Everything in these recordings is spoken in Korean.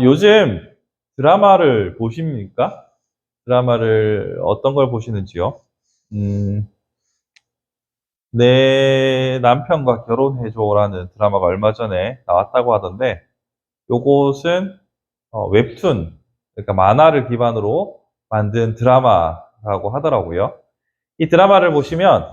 요즘 드라마를 보십니까? 드라마를 어떤 걸 보시는지요? 음, 내 남편과 결혼해줘라는 드라마가 얼마 전에 나왔다고 하던데, 요것은 웹툰, 그러니까 만화를 기반으로 만든 드라마라고 하더라고요. 이 드라마를 보시면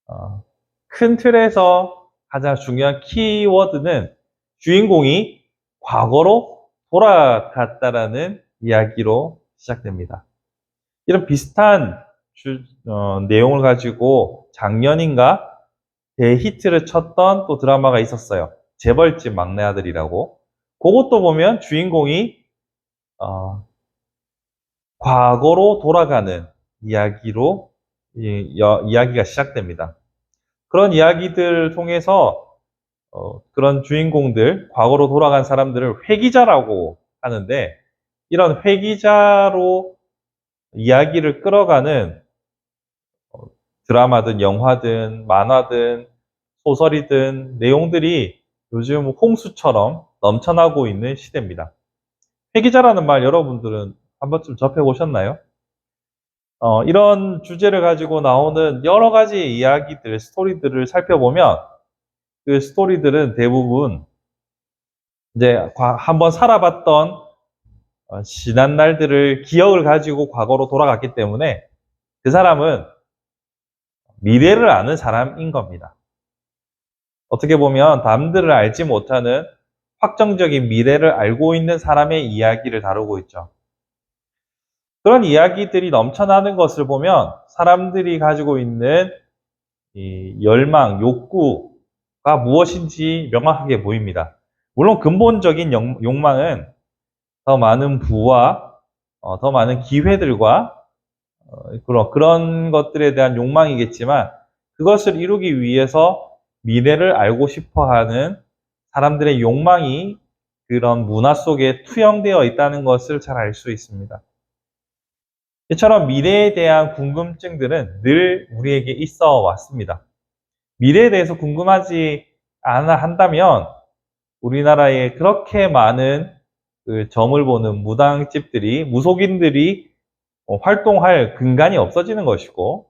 어, 큰 틀에서 가장 중요한 키워드는 주인공이 과거로 돌아갔다라는 이야기로 시작됩니다. 이런 비슷한 내용을 가지고 작년인가 대히트를 쳤던 또 드라마가 있었어요. 재벌집 막내 아들이라고. 그것도 보면 주인공이 어, 과거로 돌아가는 이야기로 이야기가 시작됩니다. 그런 이야기들을 통해서 그런 주인공들, 과거로 돌아간 사람들을 회귀자라고 하는데, 이런 회귀자로 이야기를 끌어가는 드라마든 영화든 만화든 소설이든 내용들이 요즘 홍수처럼 넘쳐나고 있는 시대입니다. 회귀자라는 말 여러분들은 한 번쯤 접해보셨나요? 이런 주제를 가지고 나오는 여러 가지 이야기들, 스토리들을 살펴보면 그 스토리들은 대부분 이제 한번 살아봤던 지난 날들을 기억을 가지고 과거로 돌아갔기 때문에 그 사람은 미래를 아는 사람인 겁니다. 어떻게 보면 남들을 알지 못하는 확정적인 미래를 알고 있는 사람의 이야기를 다루고 있죠. 그런 이야기들이 넘쳐나는 것을 보면 사람들이 가지고 있는 이 열망, 욕구가 무엇인지 명확하게 보입니다. 물론 근본적인 욕망은 더 많은 부와 더 많은 기회들과 그런 것들에 대한 욕망이겠지만, 그것을 이루기 위해서 미래를 알고 싶어 하는 사람들의 욕망이 그런 문화 속에 투영되어 있다는 것을 잘 알 수 있습니다. 이처럼 미래에 대한 궁금증들은 늘 우리에게 있어 왔습니다. 미래에 대해서 궁금하지 않아 한다면 우리나라에 그렇게 많은 그 점을 보는 무당집들이, 무속인들이 활동할 근간이 없어지는 것이고,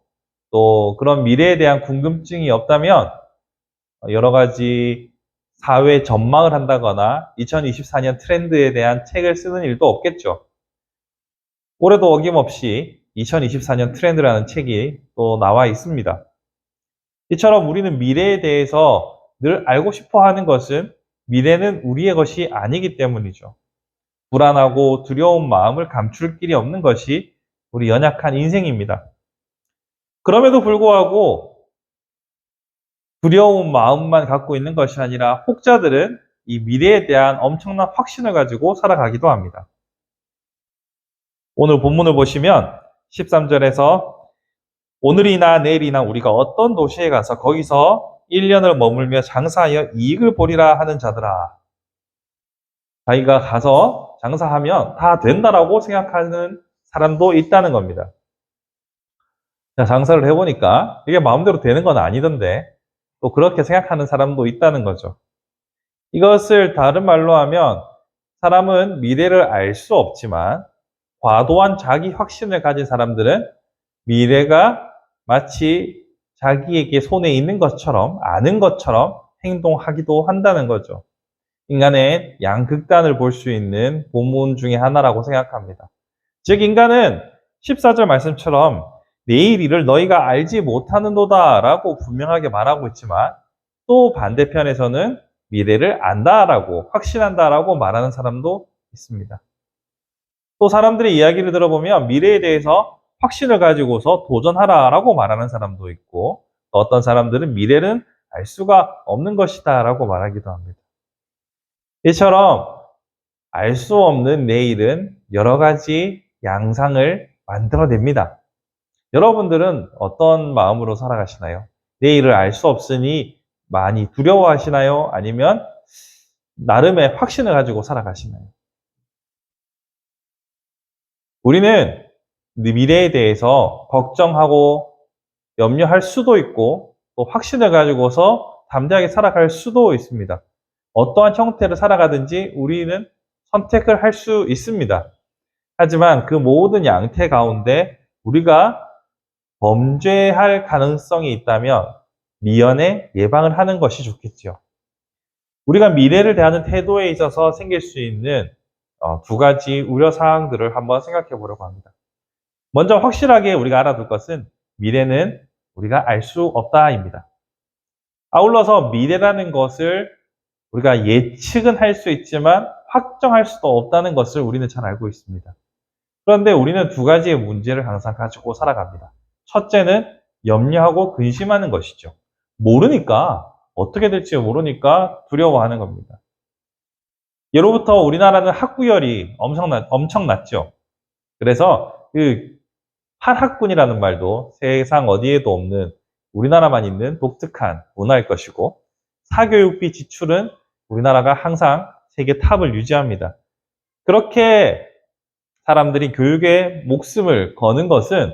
또 그런 미래에 대한 궁금증이 없다면 여러 가지 사회 전망을 한다거나 2024년 트렌드에 대한 책을 쓰는 일도 없겠죠. 올해도 어김없이 2024년 트렌드라는 책이 또 나와 있습니다. 이처럼 우리는 미래에 대해서 늘 알고 싶어 하는 것은 미래는 우리의 것이 아니기 때문이죠. 불안하고 두려운 마음을 감출 길이 없는 것이 우리 연약한 인생입니다. 그럼에도 불구하고 두려운 마음만 갖고 있는 것이 아니라 혹자들은 이 미래에 대한 엄청난 확신을 가지고 살아가기도 합니다. 오늘 본문을 보시면 13절에서 오늘이나 내일이나 우리가 어떤 도시에 가서 거기서 1년을 머물며 장사하여 이익을 보리라 하는 자들아. 자기가 가서 장사하면 다 된다라고 생각하는 사람도 있다는 겁니다. 자, 장사를 해보니까 이게 마음대로 되는 건 아니던데 또 그렇게 생각하는 사람도 있다는 거죠. 이것을 다른 말로 하면 사람은 미래를 알 수 없지만 과도한 자기 확신을 가진 사람들은 미래가 마치 자기에게 손에 있는 것처럼, 아는 것처럼 행동하기도 한다는 거죠. 인간의 양극단을 볼 수 있는 본문 중에 하나라고 생각합니다. 즉 인간은 14절 말씀처럼 내일 일을 너희가 알지 못하는도다 라고 분명하게 말하고 있지만, 또 반대편에서는 미래를 안다라고, 확신한다라고 말하는 사람도 있습니다. 또 사람들의 이야기를 들어보면 미래에 대해서 확신을 가지고서 도전하라라고 말하는 사람도 있고, 또 어떤 사람들은 미래는 알 수가 없는 것이다라고 말하기도 합니다. 이처럼 알 수 없는 내일은 여러 가지 양상을 만들어냅니다. 여러분들은 어떤 마음으로 살아가시나요? 내일을 알 수 없으니 많이 두려워하시나요? 아니면 나름의 확신을 가지고 살아가시나요? 우리는 미래에 대해서 걱정하고 염려할 수도 있고, 또 확신을 가지고서 담대하게 살아갈 수도 있습니다. 어떠한 형태를 살아가든지 우리는 선택을 할 수 있습니다. 하지만 그 모든 양태 가운데 우리가 범죄할 가능성이 있다면 미연에 예방을 하는 것이 좋겠죠. 우리가 미래를 대하는 태도에 있어서 생길 수 있는 두 가지 우려 사항들을 한번 생각해 보려고 합니다. 먼저 확실하게 우리가 알아둘 것은 미래는 우리가 알 수 없다입니다. 아울러서 미래라는 것을 우리가 예측은 할 수 있지만 확정할 수도 없다는 것을 우리는 잘 알고 있습니다. 그런데 우리는 두 가지의 문제를 항상 가지고 살아갑니다. 첫째는 염려하고 근심하는 것이죠. 모르니까, 어떻게 될지 모르니까 두려워하는 겁니다. 예로부터 우리나라는 학구열이 엄청났죠. 그래서 그 한학군이라는 말도 세상 어디에도 없는 우리나라만 있는 독특한 문화일 것이고, 사교육비 지출은 우리나라가 항상 세계 탑을 유지합니다. 그렇게 사람들이 교육에 목숨을 거는 것은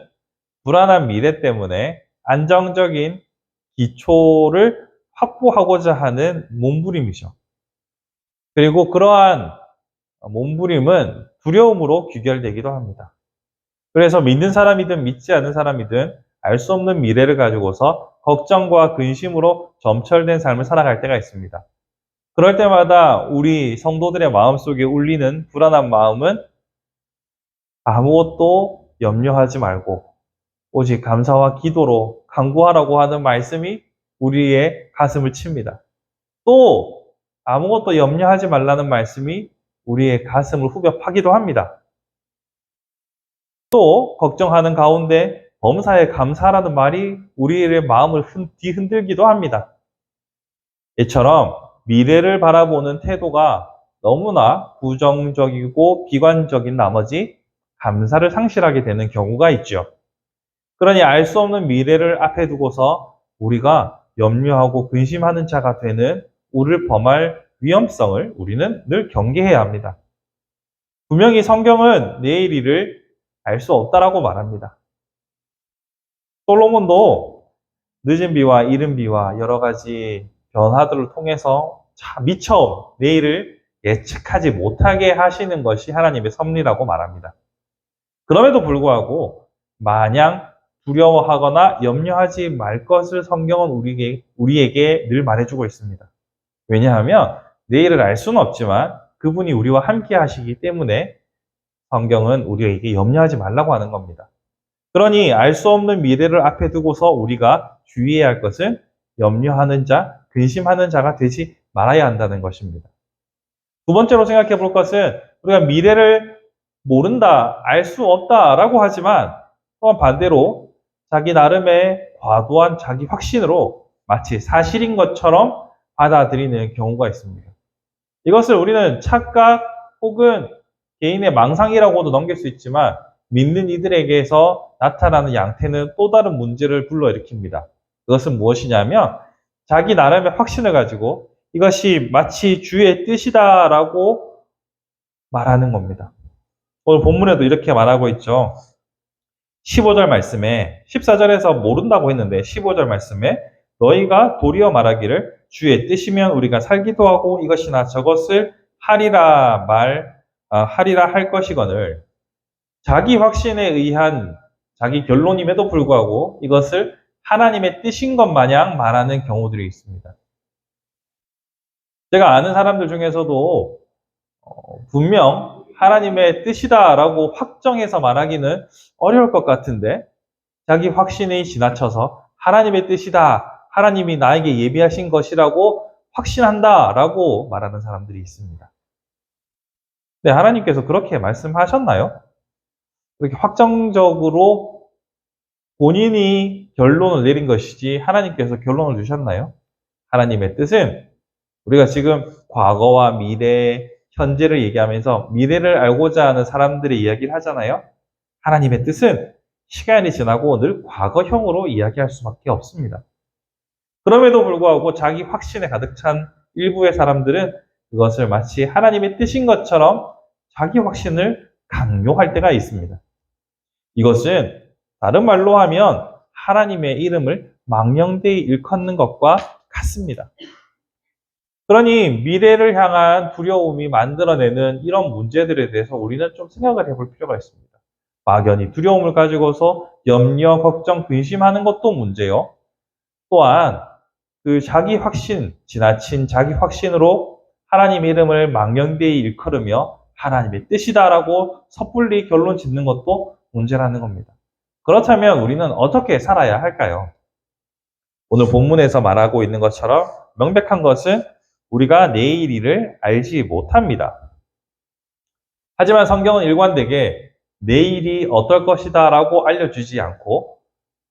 불안한 미래 때문에 안정적인 기초를 확보하고자 하는 몸부림이죠. 그리고 그러한 몸부림은 두려움으로 귀결되기도 합니다. 그래서 믿는 사람이든 믿지 않는 사람이든 알 수 없는 미래를 가지고서 걱정과 근심으로 점철된 삶을 살아갈 때가 있습니다. 그럴 때마다 우리 성도들의 마음속에 울리는 불안한 마음은 아무것도 염려하지 말고 오직 감사와 기도로 간구하라고 하는 말씀이 우리의 가슴을 칩니다. 또 아무것도 염려하지 말라는 말씀이 우리의 가슴을 후벼 파기도 합니다. 또 걱정하는 가운데 범사에 감사라는 말이 우리의 마음을 뒤흔들기도 합니다. 이처럼 미래를 바라보는 태도가 너무나 부정적이고 비관적인 나머지 감사를 상실하게 되는 경우가 있죠. 그러니 알 수 없는 미래를 앞에 두고서 우리가 염려하고 근심하는 자가 되는 우를 범할 위험성을 우리는 늘 경계해야 합니다. 분명히 성경은 내일 일을 알 수 없다라고 말합니다. 솔로몬도 늦은 비와 이른 비와 여러 가지 변화들을 통해서 미처 내일을 예측하지 못하게 하시는 것이 하나님의 섭리라고 말합니다. 그럼에도 불구하고 마냥 두려워하거나 염려하지 말 것을 성경은 우리에게 늘 말해주고 있습니다. 왜냐하면 내일을 알 수는 없지만 그분이 우리와 함께 하시기 때문에 성경은 우리에게 염려하지 말라고 하는 겁니다. 그러니 알 수 없는 미래를 앞에 두고서 우리가 주의해야 할 것은 염려하는 자, 근심하는 자가 되지 말아야 한다는 것입니다. 두 번째로 생각해 볼 것은 우리가 미래를 모른다, 알 수 없다라고 하지만 또한 반대로 자기 나름의 과도한 자기 확신으로 마치 사실인 것처럼 받아들이는 경우가 있습니다. 이것을 우리는 착각 혹은 개인의 망상이라고도 넘길 수 있지만 믿는 이들에게서 나타나는 양태는 또 다른 문제를 불러일으킵니다. 그것은 무엇이냐면 자기 나름의 확신을 가지고 이것이 마치 주의 뜻이다라고 말하는 겁니다. 오늘 본문에도 이렇게 말하고 있죠. 15절 말씀에 14절에서 모른다고 했는데 15절 말씀에 너희가 도리어 말하기를 주의 뜻이면 우리가 살기도 하고 이것이나 저것을 하리라 할 것이거늘 자기 확신에 의한 자기 결론임에도 불구하고 이것을 하나님의 뜻인 것 마냥 말하는 경우들이 있습니다. 제가 아는 사람들 중에서도 분명 하나님의 뜻이다라고 확정해서 말하기는 어려울 것 같은데 자기 확신이 지나쳐서 하나님의 뜻이다, 하나님이 나에게 예비하신 것이라고 확신한다라고 말하는 사람들이 있습니다. 네, 하나님께서 그렇게 말씀하셨나요? 그렇게 확정적으로 본인이 결론을 내린 것이지 하나님께서 결론을 주셨나요? 하나님의 뜻은 우리가 지금 과거와 미래, 현재를 얘기하면서 미래를 알고자 하는 사람들의 이야기를 하잖아요. 하나님의 뜻은 시간이 지나고 늘 과거형으로 이야기할 수밖에 없습니다. 그럼에도 불구하고 자기 확신에 가득 찬 일부의 사람들은 그것을 마치 하나님의 뜻인 것처럼 자기 확신을 강요할 때가 있습니다. 이것은 다른 말로 하면 하나님의 이름을 망령되이 일컫는 것과 같습니다. 그러니 미래를 향한 두려움이 만들어내는 이런 문제들에 대해서 우리는 좀 생각을 해볼 필요가 있습니다. 막연히 두려움을 가지고서 염려, 걱정, 근심하는 것도 문제요. 또한 그 자기 확신, 지나친 자기 확신으로 하나님의 이름을 망령되이 일컬으며 하나님의 뜻이다라고 섣불리 결론 짓는 것도 문제라는 겁니다. 그렇다면 우리는 어떻게 살아야 할까요? 오늘 본문에서 말하고 있는 것처럼 명백한 것은 우리가 내일 일을 알지 못합니다. 하지만 성경은 일관되게 내일이 어떨 것이다 라고 알려주지 않고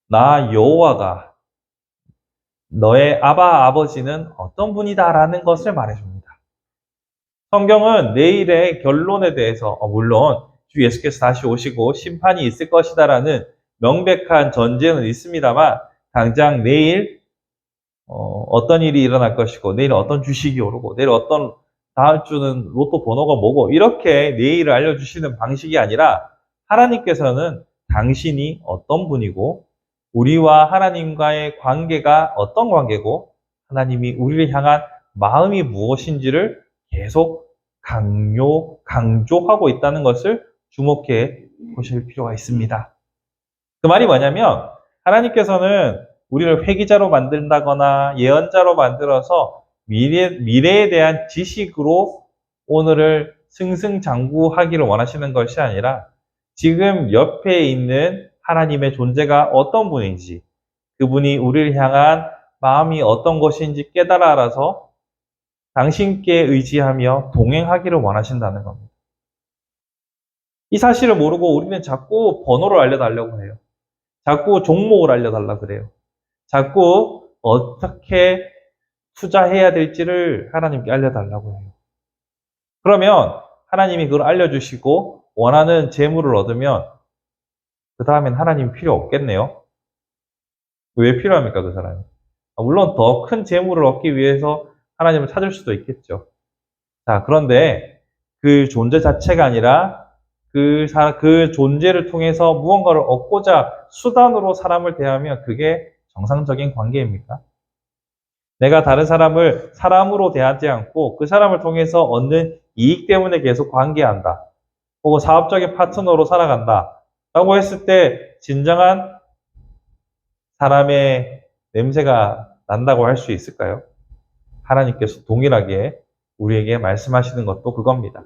나 여호와가 너의 아버지는 어떤 분이다 라는 것을 말해줍니다. 성경은 내일의 결론에 대해서 물론 주 예수께서 다시 오시고 심판이 있을 것이다 라는 명백한 전제는 있습니다만 당장 내일 어떤 일이 일어날 것이고 내일 어떤 주식이 오르고 내일 어떤 다음 주는 로또 번호가 뭐고 이렇게 내일을 알려주시는 방식이 아니라 하나님께서는 당신이 어떤 분이고 우리와 하나님과의 관계가 어떤 관계고 하나님이 우리를 향한 마음이 무엇인지를 계속 강조하고 있다는 것을 주목해 보실 필요가 있습니다. 그 말이 뭐냐면 하나님께서는 우리를 회귀자로 만든다거나 예언자로 만들어서 미래에 대한 지식으로 오늘을 승승장구하기를 원하시는 것이 아니라 지금 옆에 있는 하나님의 존재가 어떤 분인지 그분이 우리를 향한 마음이 어떤 것인지 깨달아 알아서 당신께 의지하며 동행하기를 원하신다는 겁니다. 이 사실을 모르고 우리는 자꾸 번호를 알려달라고 해요. 자꾸 종목을 알려달라고 그래요. 자꾸 어떻게 투자해야 될지를 하나님께 알려달라고 해요. 그러면 하나님이 그걸 알려주시고 원하는 재물을 얻으면 그 다음엔 하나님 필요 없겠네요. 왜 필요합니까 그 사람이? 물론 더 큰 재물을 얻기 위해서 하나님을 찾을 수도 있겠죠. 자, 그런데 그 존재 자체가 아니라 그 존재를 통해서 무언가를 얻고자 수단으로 사람을 대하면 그게 정상적인 관계입니까? 내가 다른 사람을 사람으로 대하지 않고 그 사람을 통해서 얻는 이익 때문에 계속 관계한다. 혹은 사업적인 파트너로 살아간다. 라고 했을 때 진정한 사람의 냄새가 난다고 할 수 있을까요? 하나님께서 동일하게 우리에게 말씀하시는 것도 그겁니다.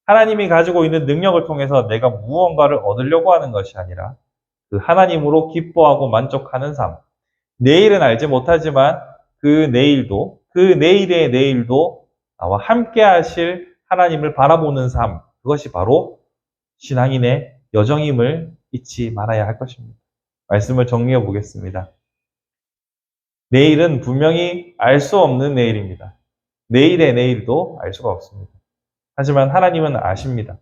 하나님이 가지고 있는 능력을 통해서 내가 무언가를 얻으려고 하는 것이 아니라 그 하나님으로 기뻐하고 만족하는 삶. 내일은 알지 못하지만 그 내일도, 그 내일의 내일도 나와 함께 하실 하나님을 바라보는 삶. 그것이 바로 신앙인의 여정임을 잊지 말아야 할 것입니다. 말씀을 정리해 보겠습니다. 내일은 분명히 알 수 없는 내일입니다. 내일의 내일도 알 수가 없습니다. 하지만 하나님은 아십니다.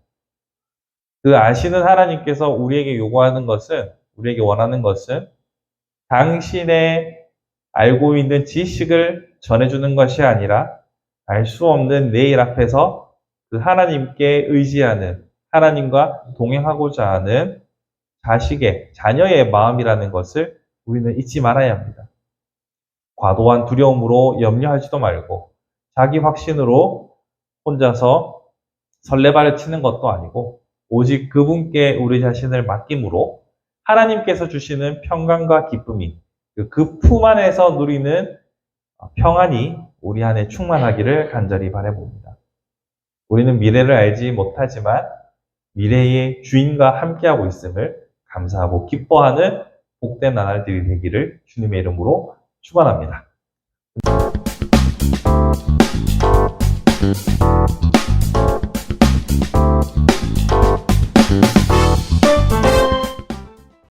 그 아시는 하나님께서 우리에게 요구하는 것은, 우리에게 원하는 것은 당신의 알고 있는 지식을 전해주는 것이 아니라 알 수 없는 내일 앞에서 그 하나님께 의지하는, 하나님과 동행하고자 하는 자녀의 마음이라는 것을 우리는 잊지 말아야 합니다. 과도한 두려움으로 염려하지도 말고 자기 확신으로 혼자서 설레발을 치는 것도 아니고 오직 그분께 우리 자신을 맡김으로 하나님께서 주시는 평강과 기쁨이 그 품 안에서 누리는 평안이 우리 안에 충만하기를 간절히 바라봅니다. 우리는 미래를 알지 못하지만 미래의 주인과 함께하고 있음을 감사하고 기뻐하는 복된 나날들이 되기를 주님의 이름으로 축원합니다.